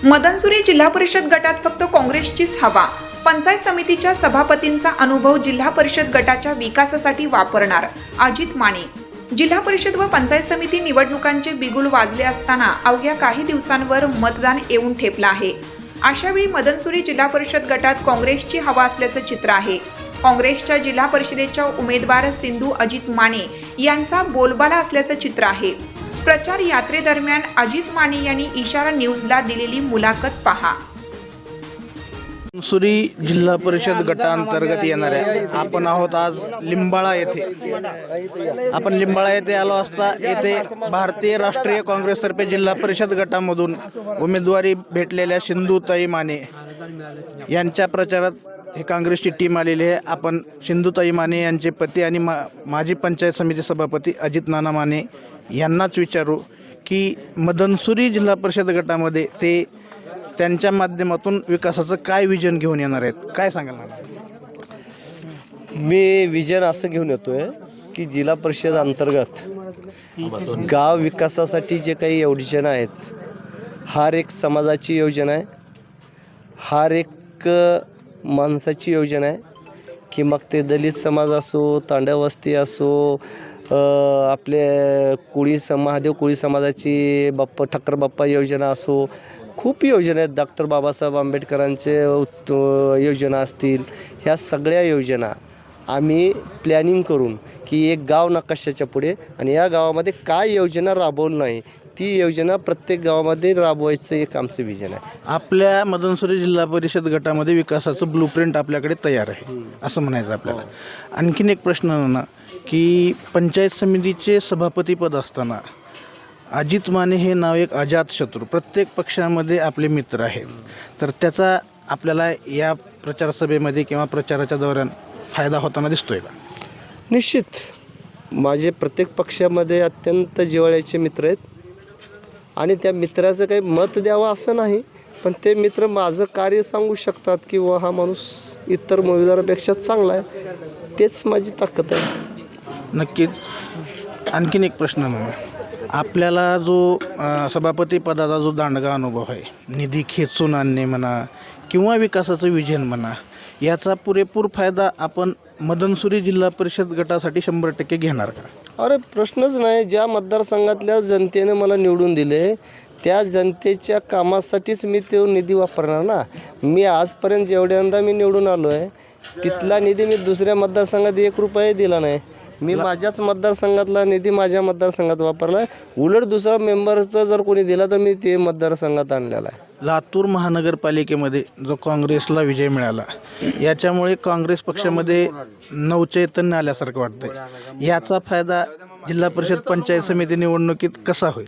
मदनसुरी जिल्हा परिषद गटात फक्त काँग्रेसचीच हवा. पंचायत समितीच्या सभापतींचा अनुभव जिल्हा परिषद गटाच्या विकासासाठी वापरणार. अजित माने. जिल्हा परिषद व पंचायत समिती निवडणुकांचे बिगुल वाजले असताना अवघ्या काही दिवसांवर मतदान येऊन ठेपलं आहे. अशावेळी मदनसुरी जिल्हा परिषद गटात काँग्रेसची हवा असल्याचं चित्र आहे. काँग्रेसच्या जिल्हा परिषदेच्या उमेदवार सिंधू अजित माने यांचा बोलबाला असल्याचं चित्र आहे. प्रचार यात्रेदरम्यान अजित माने यांनी इशारा न्यूजला दिलेली मुलाखत पहा. मदनसुरी जिल्हा परिषद गटांतर्गत येणाऱ्या आपण आहोत आज लिंबाळा येथे. आपण लिंबाळा येथे आलो असता येथे भारतीय राष्ट्रीय काँग्रेसतर्फे जिल्हा परिषद गटामधून उमेदवारी भेटलेल्या सिंधुताई माने यांच्या प्रचारात हे काँग्रेसची टीम आलेली आहे. आपण सिंधुताई माने यांचे पती आणि माजी पंचायत समिती सभापती अजित नाना माने यांनाच विचारू की मदनसुरी जिल्हा परिषद गटामध्ये ते त्यांच्या विकासाचं काय विजन घेऊन येणार आहेत, काय सांगाल मला? मी विजन असं घेऊन येतो आहे की जिल्हा परिषद अंतर्गत गाव विकासासाठी जे काही योजना आहेत, हर एक समाजाची योजना आहे, हर एक माणसाची योजना आहे की मग ते दलित समाज असो, तांडवस्ती असो, आपले महादेव कोळी समाजाची ठक्कर बाप्पा योजना असो, खूप योजना आहेत. डॉक्टर बाबासाहेब आंबेडकरांचे योजना असतील, ह्या सगळ्या योजना आम्ही प्लॅनिंग करून की एक गाव नकाशाच्या पुढे आणि या गावामध्ये काय योजना राबवली नाही ती योजना प्रत्येक गावामध्ये राबवायचं एक आमचं विजन आहे. आपल्या मदनसुरी जिल्हा परिषद गटामध्ये विकासाचं ब्लूप्रिंट आपल्याकडे तयार आहे असं म्हणायचं आपल्याला. आणखीन एक प्रश्न ना की पंचायत समितीचे सभापतीपद असताना अजित माने हे नाव एक अजातशत्रू, प्रत्येक पक्षामध्ये आपले मित्र आहेत, तर त्याचा आपल्याला या प्रचारसभेमध्ये किंवा प्रचाराच्या दौऱ्यान फायदा होताना दिसतोय का? निश्चित माझे प्रत्येक पक्षामध्ये अत्यंत जिव्हाळ्याचे मित्र आहेत आणि त्या मित्राचं काही मत द्यावं असं नाही, पण ते मित्र माझं कार्य सांगू शकतात की हा माणूस इतर उमेदवारापेक्षा चांगला आहे, तेच माझी ताकद आहे. नक्कीच. आणखीन एक प्रश्न म्हणून आपल्याला जो सभापती पदाचा जो दांडगा अनुभव आहे, निधी खेचून आणणे म्हणा किंवा विकासाचं विजन म्हणा, याचा पुरेपूर फायदा आपण मदनसुरी जिल्हा परिषद गटासाठी 100% घेणार का? अरे प्रश्नच नाही. ज्या मतदारसंघातल्या जनतेने मला निवडून दिले त्या जनतेच्या कामासाठीच मी तो निधी वापरणार ना. मी आजपर्यंत जेवढ्यांदा मी निवडून आलो आहे तिथला निधी मी दुसऱ्या मतदारसंघात 1 रुपया दिला नाही. मी माझ्याच मतदारसंघातला निधी माझ्या मतदारसंघात वापरला आहे. उलट दुसरा मेंबरचं जर कोणी दिला तर मी ते मतदारसंघात आणलेला आहे. लातूर महानगरपालिकेमध्ये जो काँग्रेसला विजय मिळाला, याच्यामुळे काँग्रेस पक्षामध्ये नवचैतन्य आल्यासारखं वाटतंय. याचा फायदा जिल्हा परिषद पंचायत समिती निवडणुकीत कसा होईल?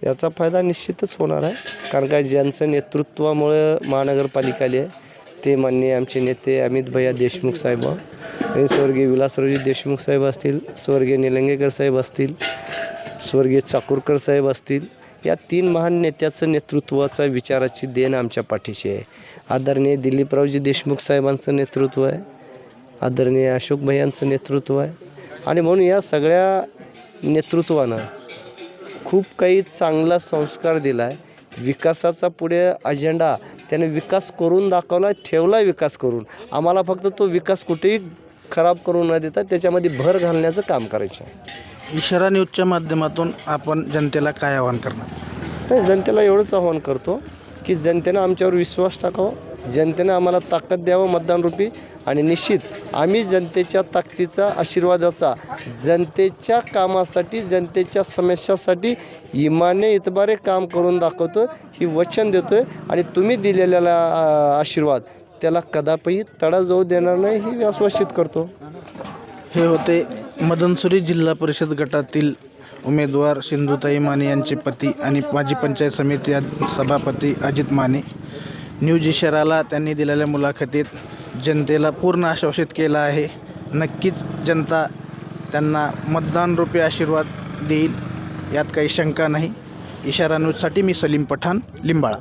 याचा फायदा निश्चितच होणार आहे, कारण काय ज्यांचं नेतृत्वामुळे महानगरपालिका आली आहे ते माननीय आमचे नेते अमित भैया देशमुख साहेब आणि स्वर्गीय विलासरावजी देशमुख साहेब असतील, स्वर्गीय निलंगेकर साहेब असतील, स्वर्गीय चाकूरकर साहेब असतील, या 3 महान नेत्याचं नेतृत्वाचा विचाराची देण आमच्या पाठीशी आहे. आदरणीय दिलीपरावजी देशमुख साहेबांचं नेतृत्व आहे, आदरणीय अशोक भैयांचं नेतृत्व आहे आणि म्हणून या सगळ्या नेतृत्वानं खूप काही चांगला संस्कार दिला आहे. विकासाचा पुढे अजेंडा त्याने विकास करून दाखवला, ठेवला विकास करून. आम्हाला फक्त तो विकास कुठेही खराब करून न देता त्याच्यामध्ये भर घालण्याचं काम करायचं आहे. इशारा न्यूजच्या माध्यमातून आपण जनतेला काय आवाहन करणार? नाही, जनतेला एवढंच आवाहन करतो की जनतेनं आमच्यावर विश्वास टाकावा, जनतेनं आम्हाला ताकद द्यावं मतदानरूपी आणि निश्चित आम्ही जनतेच्या ताकदीचा, आशीर्वादाचा, जनतेच्या कामासाठी, जनतेच्या समस्यासाठी इमाने इतबारे काम करून दाखवतो ही वचन देतो आहे आणि तुम्ही दिलेला आशीर्वाद त्याला कदापि तडा जाऊ देणार नाही ही आश्वासित करतो. हे होते मदनसुरी जिल्हा परिषद गटातील उमेदवार सिंधुताई माने यांचे पती आणि माजी पंचायत समिती सभापती अजित माने. न्यूज इशाराला त्यांनी दिलेल्या मुलाखतीत जनतेला पूर्ण आश्वासित केलं आहे. नक्कीच जनता त्यांना मतदानरूपी आशीर्वाद देईल, यात काही शंका नाही. इशारा न्यूजसाठी मी सलीम पठाण, लिंबाळा.